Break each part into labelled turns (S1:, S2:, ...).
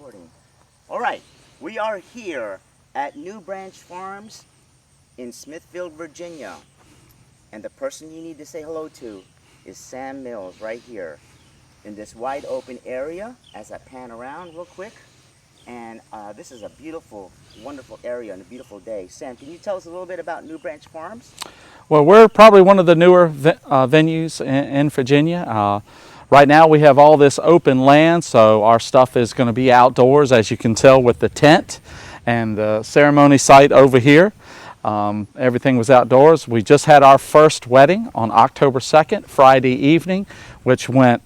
S1: recording. All right, we are here at New Branch Farms in Smithfield, Virginia. And the person you need to say hello to is Sam Mills right here in this wide open area as I pan around real quick. And this is a beautiful, wonderful area and a beautiful day. Sam, can you tell us a little bit about New Branch Farms?
S2: Well, we're probably one of the newer venues in Virginia. Right now we have all this open land, so our stuff is going to be outdoors, as you can tell with the tent and the ceremony site over here. Everything was outdoors. We just had our first wedding on October 2nd, Friday evening, which it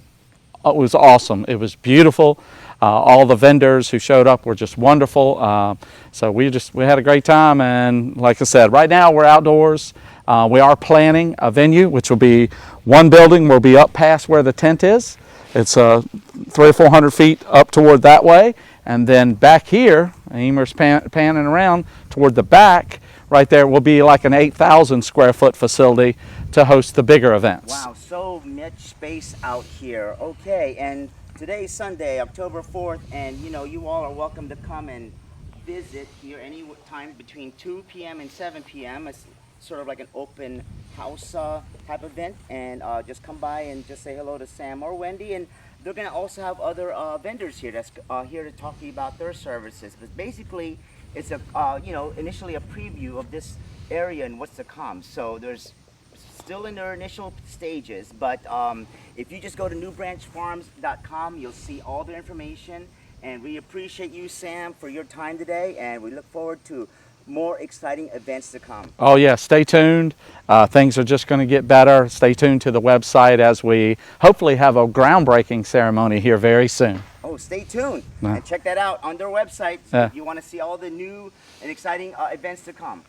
S2: was awesome. It was beautiful. All the vendors who showed up were just wonderful. So we had a great time, and like I said, right now we're outdoors. We are planning a venue, which will be one building will be up past where the tent is. It's 300 or 400 feet up toward that way, and then back here, Emer's panning around toward the back. Right there will be like an 8,000 square foot facility to host the bigger events.
S1: Wow, so much space out here. Okay, and today's Sunday, October 4th, and you all are welcome to come and visit here any time between 2 p.m. and 7 p.m. It's sort of like an open house type event, and just come by and just say hello to Sam or Wendy, and they're going to also have other vendors here that's here to talk to you about their services. But basically, it's initially a preview of this area and what's to come. So there's still in their initial stages, but if you just go to newbranchfarms.com, you'll see all the information. And we appreciate you, Sam, for your time today, and we look forward to more exciting events to come.
S2: Oh yeah, stay tuned. Things are just going to get better. Stay tuned to the website as we hopefully have a groundbreaking ceremony here very soon.
S1: Oh, stay tuned and check that out on their website if you want to see all the new and exciting events to come.